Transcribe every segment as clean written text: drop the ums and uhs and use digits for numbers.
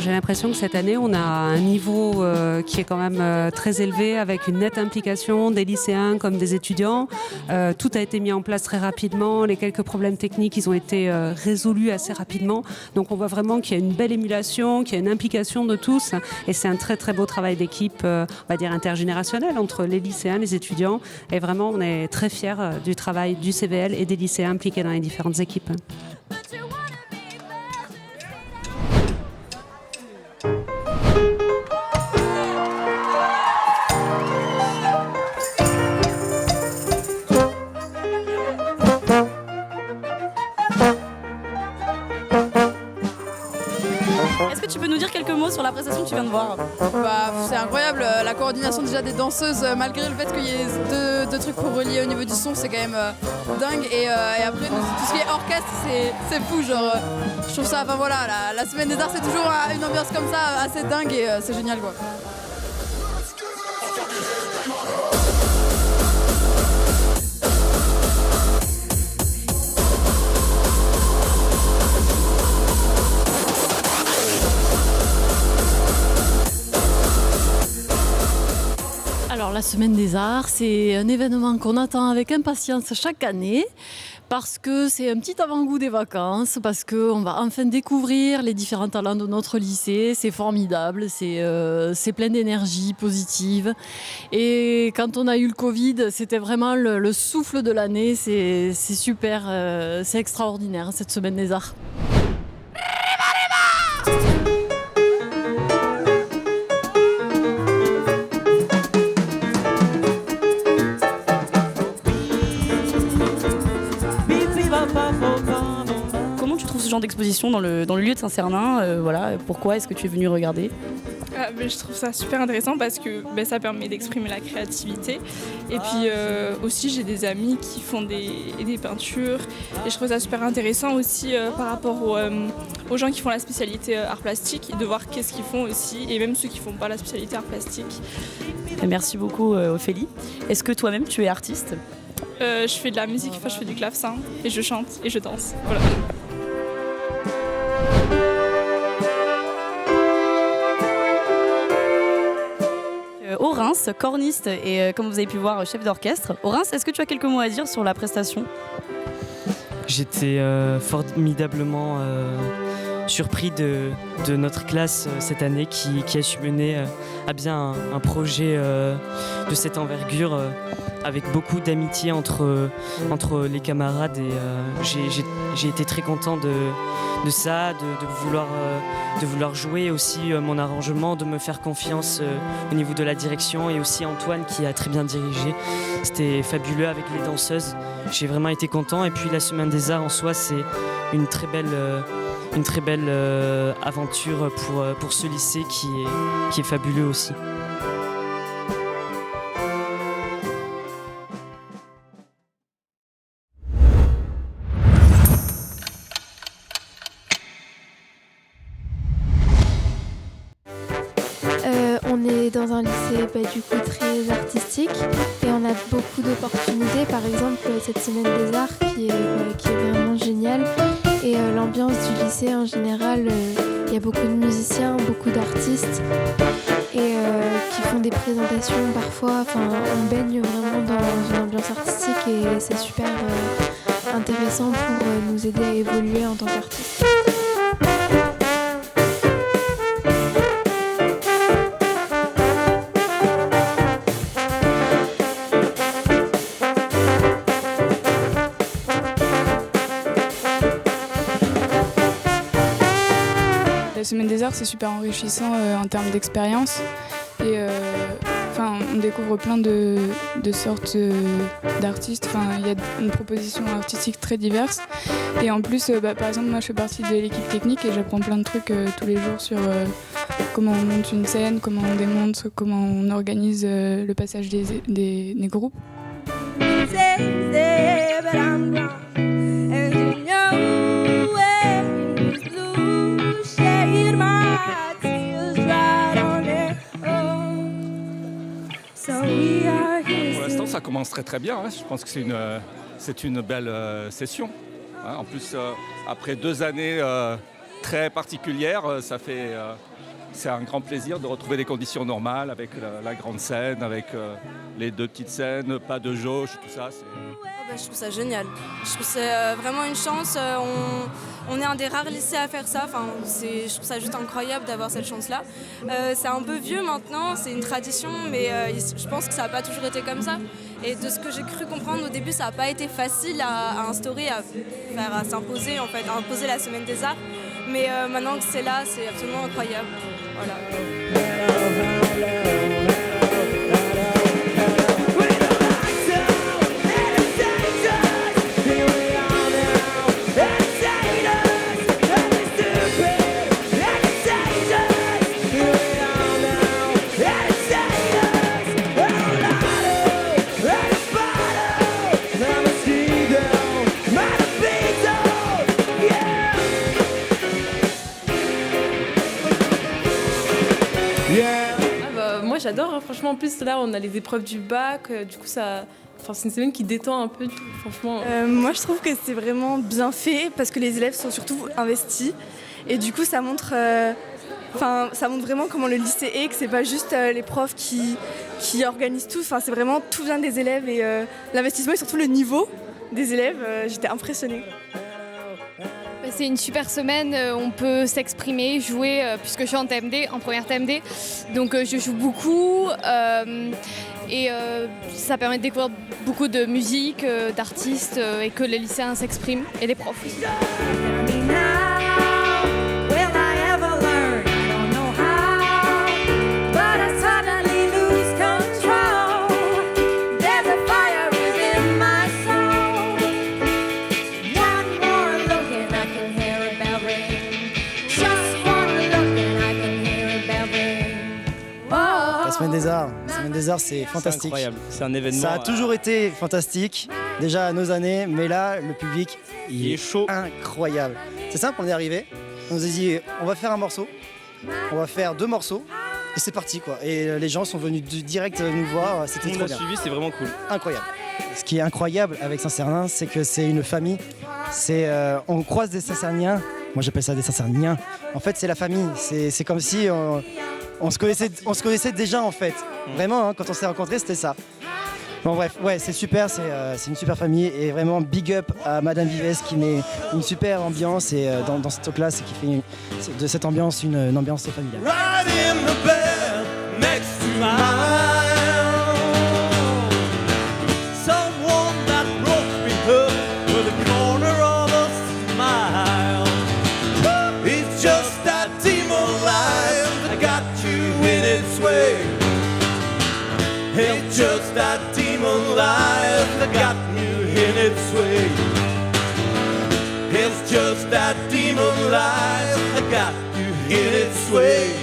J'ai l'impression que cette année, on a un niveau qui est quand même très élevé, avec une nette implication des lycéens comme des étudiants. Tout a été mis en place très rapidement. Les quelques problèmes techniques, ils ont été résolus assez rapidement. Donc on voit vraiment qu'il y a une belle émulation, qu'il y a une implication de tous. Et c'est un très très beau travail d'équipe, on va dire intergénérationnel, entre les lycéens, les étudiants. Et vraiment, on est très fiers du travail du CVL et des lycéens impliqués dans les différentes équipes. Est-ce que tu peux nous dire quelques mots sur la prestation que tu viens de voir ? C'est incroyable, la coordination déjà des danseuses, malgré le fait qu'il y ait deux trucs pour relier au niveau du son, c'est quand même dingue. Et après, tout ce qui est orchestre, c'est fou. Genre, je trouve ça, enfin voilà, la Semaine des Arts, c'est toujours une ambiance comme ça, assez dingue et c'est génial quoi. Alors la Semaine des Arts, c'est un événement qu'on attend avec impatience chaque année parce que c'est un petit avant-goût des vacances, parce qu'on va enfin découvrir les différents talents de notre lycée. C'est formidable, c'est plein d'énergie positive. Et quand on a eu le Covid, c'était vraiment le souffle de l'année. C'est super, c'est extraordinaire cette Semaine des Arts. Comment tu trouves ce genre d'exposition dans le lieu de Saint-Cernin, voilà, pourquoi est-ce que tu es venu regarder ? Je trouve ça super intéressant parce que ça permet d'exprimer la créativité. Et puis aussi, j'ai des amis qui font des peintures. Et je trouve ça super intéressant aussi par rapport aux gens qui font la spécialité art plastique, de voir qu'est-ce qu'ils font aussi, et même ceux qui ne font pas la spécialité art plastique. Merci beaucoup Ophélie. Est-ce que toi-même tu es artiste ? Je fais de la musique, je fais du clavecin, et je chante et je danse. Voilà. Orens, corniste et comme vous avez pu voir, chef d'orchestre. Orens, est-ce que tu as quelques mots à dire sur la prestation ? J'étais formidablement surpris de notre classe cette année qui a su mener à bien un projet de cette envergure avec beaucoup d'amitié entre les camarades et j'ai été très content de ça, de vouloir jouer aussi mon arrangement, de me faire confiance au niveau de la direction, et aussi Antoine qui a très bien dirigé. C'était fabuleux avec les danseuses, j'ai vraiment été content. Et puis la Semaine des Arts en soi, c'est une très belle aventure pour ce lycée qui est fabuleux aussi. On est dans un lycée du coup très artistique et on a beaucoup d'opportunités. Par exemple, cette Semaine des Arts qui est vraiment géniale, et l'ambiance du lycée en général, il y a beaucoup de musiciens, beaucoup d'artistes et qui font des présentations parfois. Enfin, on baigne vraiment dans une ambiance artistique et c'est super intéressant pour nous aider à évoluer en tant qu'artistes. La Semaine des Arts, c'est super enrichissant en termes d'expérience. Et on découvre plein de sortes d'artistes. Enfin, il y a une proposition artistique très diverse. Et en plus, par exemple, moi je fais partie de l'équipe technique et j'apprends plein de trucs tous les jours sur comment on monte une scène, comment on démonte, comment on organise le passage des groupes. Pour l'instant, ça commence très bien. Hein. Je pense que c'est une belle session. Hein. En plus, après 2 années très particulières, c'est un grand plaisir de retrouver des conditions normales avec la grande scène, avec les 2 petites scènes, pas de jauge, tout ça. Je trouve ça génial. Je trouve que c'est vraiment une chance. On est un des rares lycées à faire ça. Enfin, je trouve ça juste incroyable d'avoir cette chance-là. C'est un peu vieux maintenant, c'est une tradition, mais je pense que ça n'a pas toujours été comme ça. Et de ce que j'ai cru comprendre au début, ça n'a pas été facile à instaurer, à s'imposer, en fait, à imposer la Semaine des Arts. Mais maintenant que c'est là, c'est absolument incroyable. Voilà. Moi j'adore, hein. Franchement en plus là on a les épreuves du bac, du coup ça... Enfin, c'est une semaine qui détend un peu tout, franchement. Moi je trouve que c'est vraiment bien fait parce que les élèves sont surtout investis et du coup ça montre vraiment comment le lycée est, que c'est pas juste les profs qui organisent tout, c'est vraiment tout vient des élèves et l'investissement et surtout le niveau des élèves, j'étais impressionnée. C'est une super semaine, on peut s'exprimer, jouer, puisque je suis en TMD, en première TMD. Donc je joue beaucoup et ça permet de découvrir beaucoup de musique, d'artistes et que les lycéens s'expriment et les profs aussi. La Semaine des Arts, c'est fantastique. C'est incroyable, c'est un événement. Ça a toujours été fantastique, déjà à nos années, mais là, le public, il est chaud. Incroyable. C'est simple, on est arrivé, on nous a dit, on va faire un morceau, on va faire 2 morceaux, et c'est parti quoi. Et les gens sont venus direct nous voir, c'était trop bien. Suivi, c'est vraiment cool. Incroyable. Ce qui est incroyable avec Saint-Cernin, c'est que c'est une famille. On croise des Saint-Cerniens, moi j'appelle ça des Saint-Cerniens. En fait, c'est la famille, c'est comme si... On se connaissait déjà en fait. Vraiment, hein, quand on s'est rencontrés, c'était ça. Bon bref, ouais, c'est super, c'est une super famille et vraiment big up à Madame Vives qui met une super ambiance et dans cette classe et qui fait de cette ambiance une ambiance familiale. Right in the bed next to mine. Someone that broke me up with a corner of a smile. It's just that team of life that got you in its way. It's just that demon life that got you in its way. It's just that demon life that got you in its way.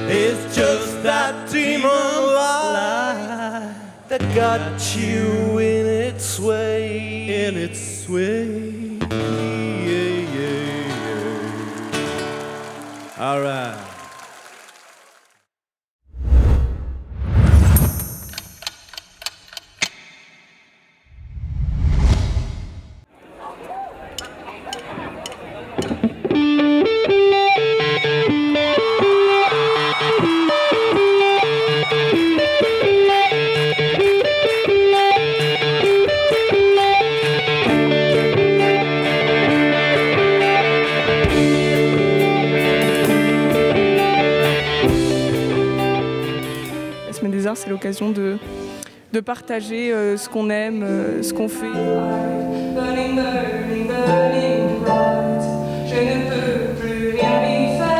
It's just that demon life that got you in its way. In its way. Yeah, yeah, yeah. All right. C'est l'occasion de partager ce qu'on aime, ce qu'on fait. Burning, burning, burning bright. Je ne peux plus rien y faire.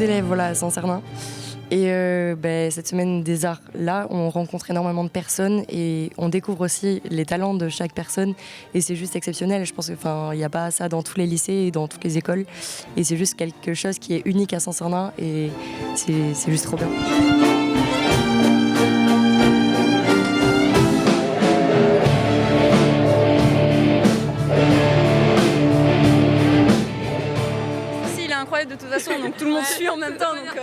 d'élèves à Saint-Cernin. Et cette semaine des arts, là, on rencontre énormément de personnes et on découvre aussi les talents de chaque personne. Et c'est juste exceptionnel. Je pense qu'il n'y a pas ça dans tous les lycées et dans toutes les écoles. Et c'est juste quelque chose qui est unique à Saint-Cernin et c'est juste trop bien. De toute façon, donc tout le monde suit en même temps. Donc,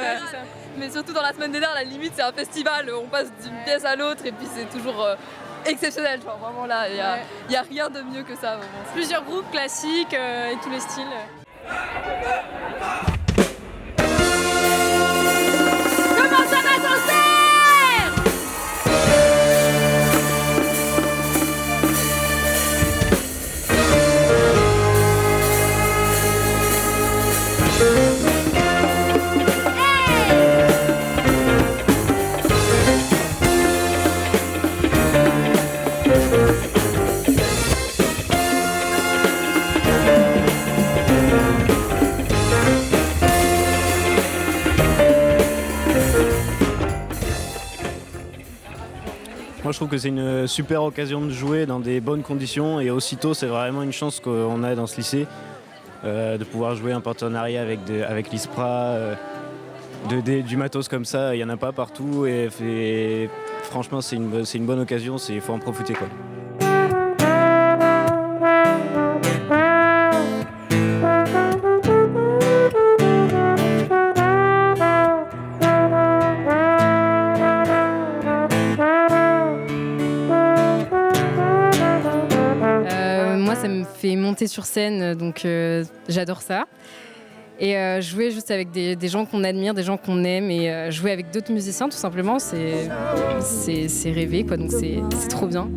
mais surtout dans la semaine des arts, la limite c'est un festival, on passe d'une pièce à l'autre et puis c'est toujours exceptionnel. Genre, vraiment là, il n'y a rien de mieux que ça. Vraiment. Plusieurs groupes classiques et tous les styles. Comment ça va Sancerre ? Moi je trouve que c'est une super occasion de jouer dans des bonnes conditions et aussitôt c'est vraiment une chance qu'on a dans ce lycée de pouvoir jouer en partenariat avec l'ISPRA, du matos comme ça, il n'y en a pas partout et franchement c'est une bonne occasion, il faut en profiter quoi. Ça me fait monter sur scène, donc j'adore ça. Et jouer juste avec des gens qu'on admire, des gens qu'on aime, et jouer avec d'autres musiciens, tout simplement, c'est rêver, quoi. Donc c'est trop bien.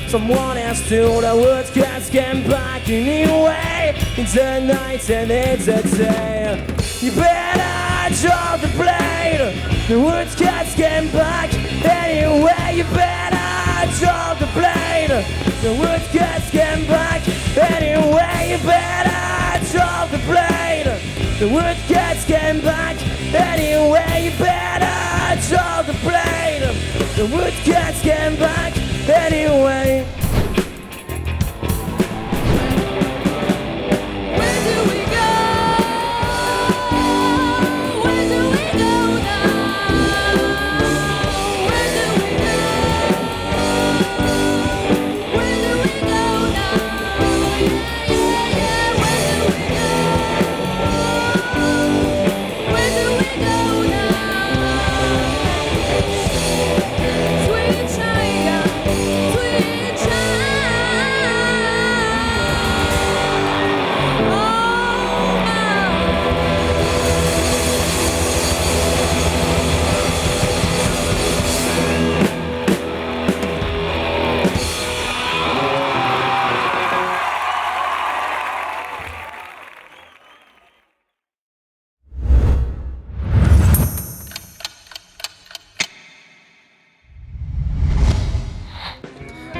Someone has to the woodcuts came back anyway. It's a night and it's a day. You better drop the blade. The woodcuts came back anyway. You better drop the blade. The woodcuts came back anyway. You better drop the blade. The woodcuts came back anyway. You better drop the blade. The woodcuts came back anyway.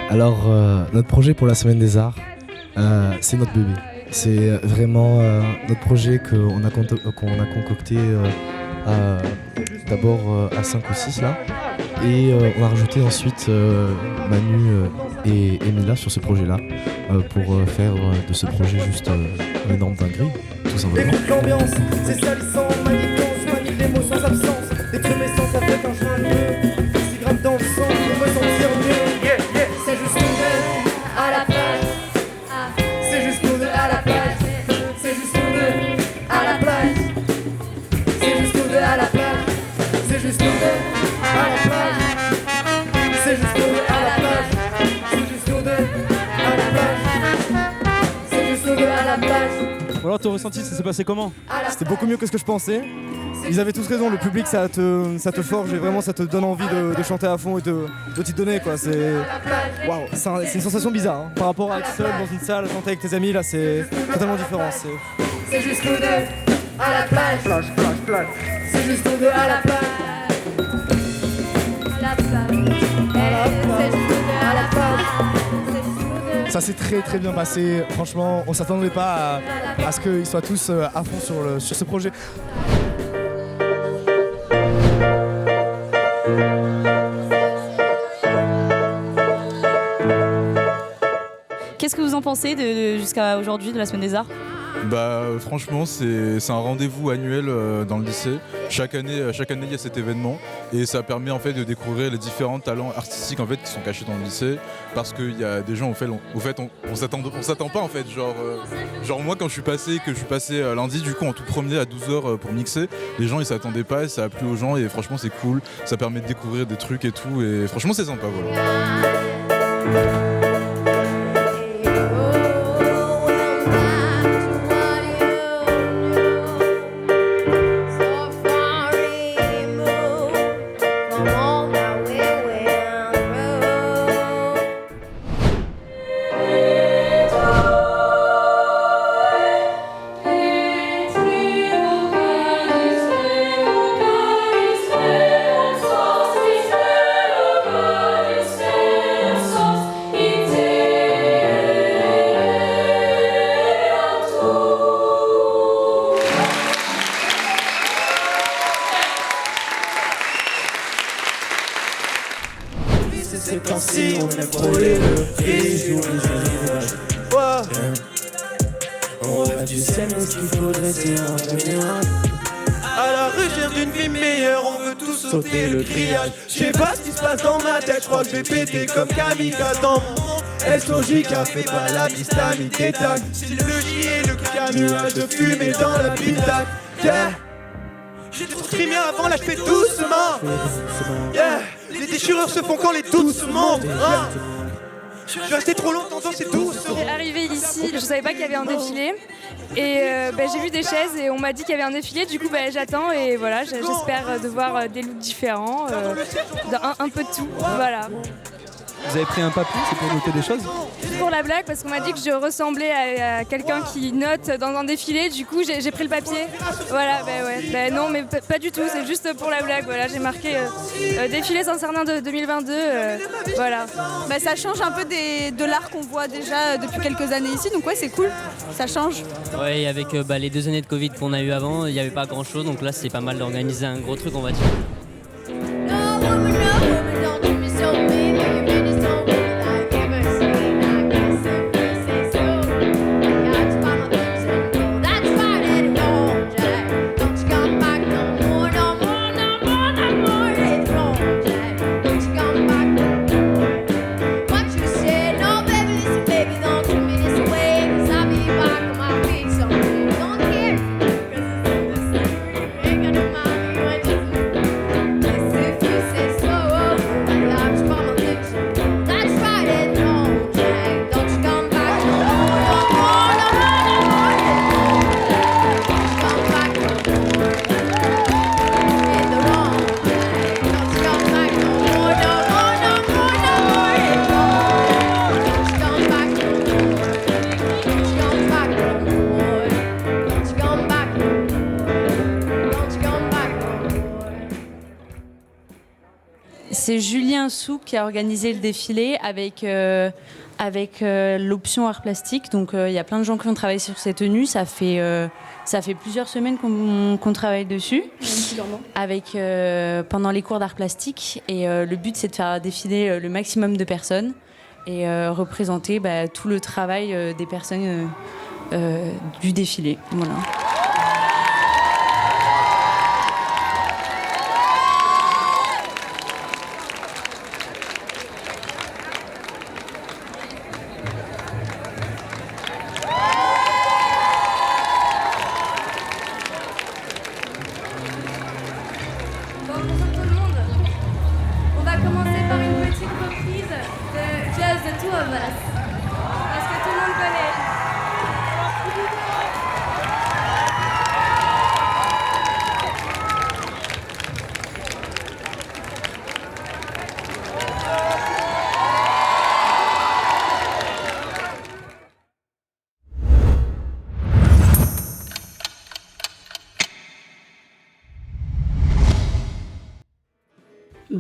Alors, notre projet pour la Semaine des Arts, c'est notre bébé. C'est vraiment notre projet qu'on a concocté d'abord à 5 ou 6 là. Et on a rajouté ensuite Manu et Emilia sur ce projet-là pour faire de ce projet juste une énorme dinguerie, tout simplement. L'ambiance, c'est salissant, manigance, manie les mots sans absence. Détruire mes sens avec un joint de 6 grammes dans le sang pour me sentir mieux. C'est juste nous deux à la plage. C'est juste nous deux à la plage. C'est juste nous deux à la plage. C'est juste nous deux à la plage. C'est juste nous deux à la plage. C'est juste nous deux à la plage. C'est juste nous deux à la plage. C'est juste nous deux à la plage. alors ton ressenti, ça s'est passé comment? C'était beaucoup mieux que ce que je pensais. Ils avaient tous raison, le public ça te forge et vraiment ça te donne envie de chanter à fond et de t'y donner quoi. C'est waouh, c'est une sensation bizarre hein. Par rapport à être seul dans une salle, chanter avec tes amis là c'est totalement différent. C'est juste nous deux à la plage. Plage. C'est juste nous deux à la plage. À la plage. C'est juste nous deux à la plage. Ça s'est très bien passé. Franchement, on s'attendait pas à ce qu'ils soient tous à fond sur ce projet. Qu'est-ce que vous en pensez jusqu'à aujourd'hui de la Semaine des Arts? Franchement, c'est un rendez-vous annuel dans le lycée. Chaque année, il y a cet événement et ça permet en fait de découvrir les différents talents artistiques en fait qui sont cachés dans le lycée. Parce qu'il y a des gens on s'attend pas en fait. Genre moi quand je suis passé lundi du coup en tout premier à 12h pour mixer, les gens ils s'attendaient pas et ça a plu aux gens et franchement c'est cool. Ça permet de découvrir des trucs et tout et franchement c'est sympa voilà. Ces temps-ci, on aime trop les deux et les jours, les arrivages. On rêve du ciel, mais ce qu'il faudrait, c'est un général. À la recherche d'une vie meilleure, on veut tous sauter le grillage. Je sais pas ce qui se passe dans ma tête, je crois que je vais péter comme Kamikaze dans mon monde. SOJ fait pas la piste à mi-tétac. Style le J et le K, nuage de fumée dans la pitac. Yeah. J'ai trop streamé avant, là je fais doucement. Yeah. Les déchirures se font quand les doutes se montent. Je suis resté trop longtemps dans ces douces. Arrivé ici, je savais pas qu'il y avait un défilé et j'ai vu des chaises et on m'a dit qu'il y avait un défilé. Du coup j'attends et voilà, j'espère de voir des looks différents, un peu de tout. Voilà. Vous avez pris un papier, c'est pour noter des choses? Juste pour la blague, parce qu'on m'a dit que je ressemblais à quelqu'un qui note dans un défilé, du coup j'ai pris le papier. Voilà, non mais pas du tout, c'est juste pour la blague. Voilà, j'ai marqué défilé Saint-Cernin de 2022. Voilà. Ça change un peu de l'art qu'on voit déjà depuis quelques années ici, donc ouais c'est cool, ça change. Ouais, avec les 2 années de Covid qu'on a eu avant, il n'y avait pas grand chose, donc là c'est pas mal d'organiser un gros truc on va dire. C'est Julien Souk qui a organisé le défilé avec l'option art plastique. Donc il y a plein de gens qui ont travaillé sur ces tenues. Ça fait plusieurs semaines qu'on travaille dessus, pendant les cours d'art plastique. Et le but c'est de faire défiler le maximum de personnes et représenter tout le travail des personnes du défilé. Voilà.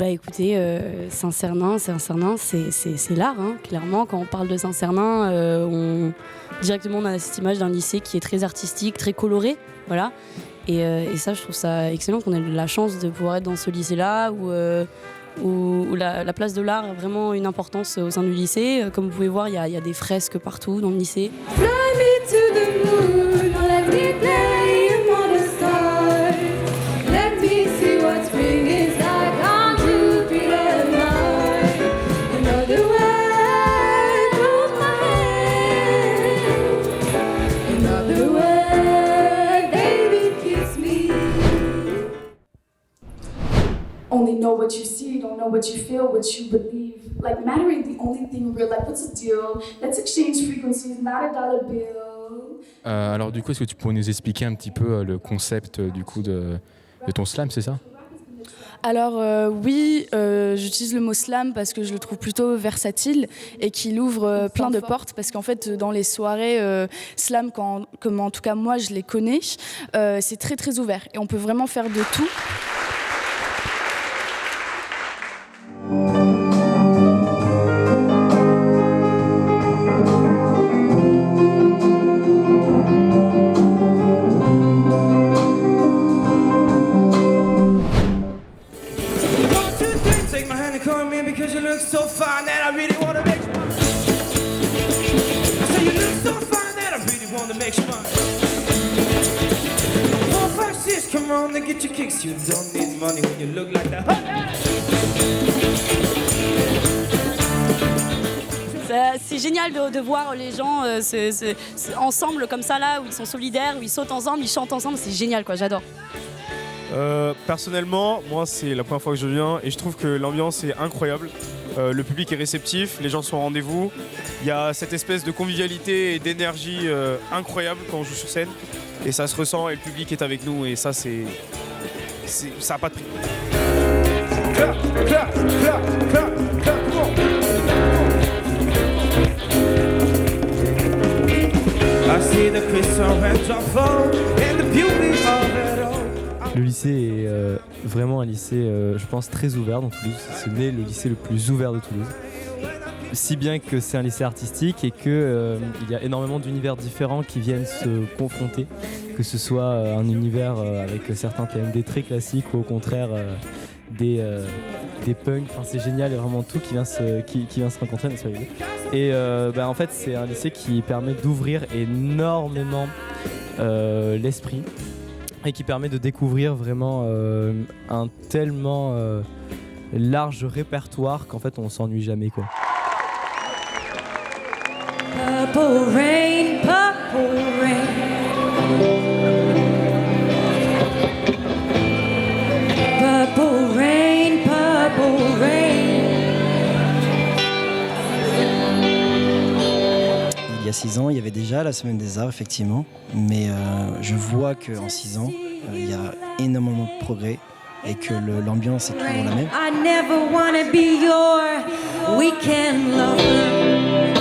Bah écoutez, Saint-Cernin, c'est l'art, hein, clairement. Quand on parle de Saint-Cernin, directement on a cette image d'un lycée qui est très artistique, très coloré, voilà. Et ça, je trouve ça excellent qu'on ait la chance de pouvoir être dans ce lycée-là où la place de l'art a vraiment une importance au sein du lycée. Comme vous pouvez voir, il y a des fresques partout dans le lycée. Fly me to the moon, let me play among the stars. Let me see what spring is like on Jupiter and Mars. Another word from my hand. Another word, baby, kiss me. Only know what you see, don't know what you feel, what you believe. Like matter ain't the only thing real, like what's the deal? Let's exchange frequencies, not a dollar bill. Alors du coup, est-ce que tu pourrais nous expliquer un petit peu le concept du coup de ton slam, c'est ça? Alors oui, j'utilise le mot slam parce que je le trouve plutôt versatile et qu'il ouvre plein de portes parce qu'en fait dans les soirées slam, comme en tout cas moi je les connais, c'est très très ouvert et on peut vraiment faire de tout. Because you look so fine that I really wanna make you mine. I say you look so fine that I really wanna make you mine. 4, 5, 6, come on and get your kicks. You don't need money when you look like that. C'est génial de voir les gens ensemble comme ça là, où ils sont solidaires, où ils sautent ensemble, ils chantent ensemble, c'est génial quoi, j'adore. Personnellement, moi c'est la première fois que je viens et je trouve que l'ambiance est incroyable. Le public est réceptif, les gens sont au rendez-vous. Il y a cette espèce de convivialité et d'énergie incroyable quand on joue sur scène. Et ça se ressent et le public est avec nous et ça ça n'a pas de prix. I see the crystal raindrop fall and the beauty of it all. Le lycée est vraiment un lycée, je pense, très ouvert dans Toulouse. C'est le lycée le plus ouvert de Toulouse. Si bien que c'est un lycée artistique et qu'il y a énormément d'univers différents qui viennent se confronter, que ce soit un univers avec certains TMD très classiques ou au contraire des punks. Enfin, c'est génial, il y a vraiment tout qui vient se rencontrer dans ce lieu. Et en fait, c'est un lycée qui permet d'ouvrir énormément l'esprit et qui permet de découvrir vraiment un tellement large répertoire qu'en fait on s'ennuie jamais quoi. Purple rain, purple rain. Purple rain, purple rain. Il y a 6 ans, il y avait déjà la Semaine des Arts, effectivement, mais je vois qu'en 6 ans, il y a énormément de progrès et que l'ambiance est toujours la même. I never wanna be your weekend lover.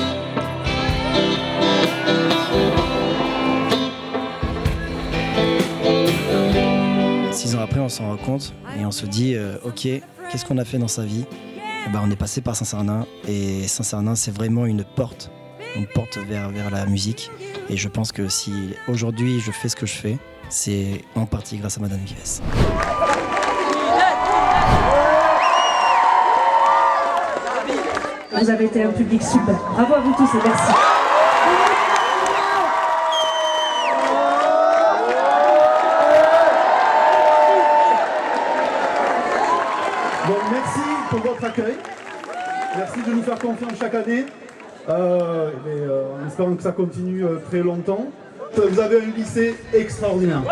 6 ans après, on s'en rend compte et on se dit, ok, qu'est-ce qu'on a fait dans sa vie? On est passé par Saint-Cernin et Saint-Cernin, c'est vraiment une porte vers la musique. Et je pense que si aujourd'hui je fais ce que je fais, c'est en partie grâce à Madame Vives. Vous avez été un public super. Bravo à vous tous et merci. Bon, merci pour votre accueil. Merci de nous faire confiance chaque année. En espérant que ça continue très longtemps. Vous avez un lycée extraordinaire.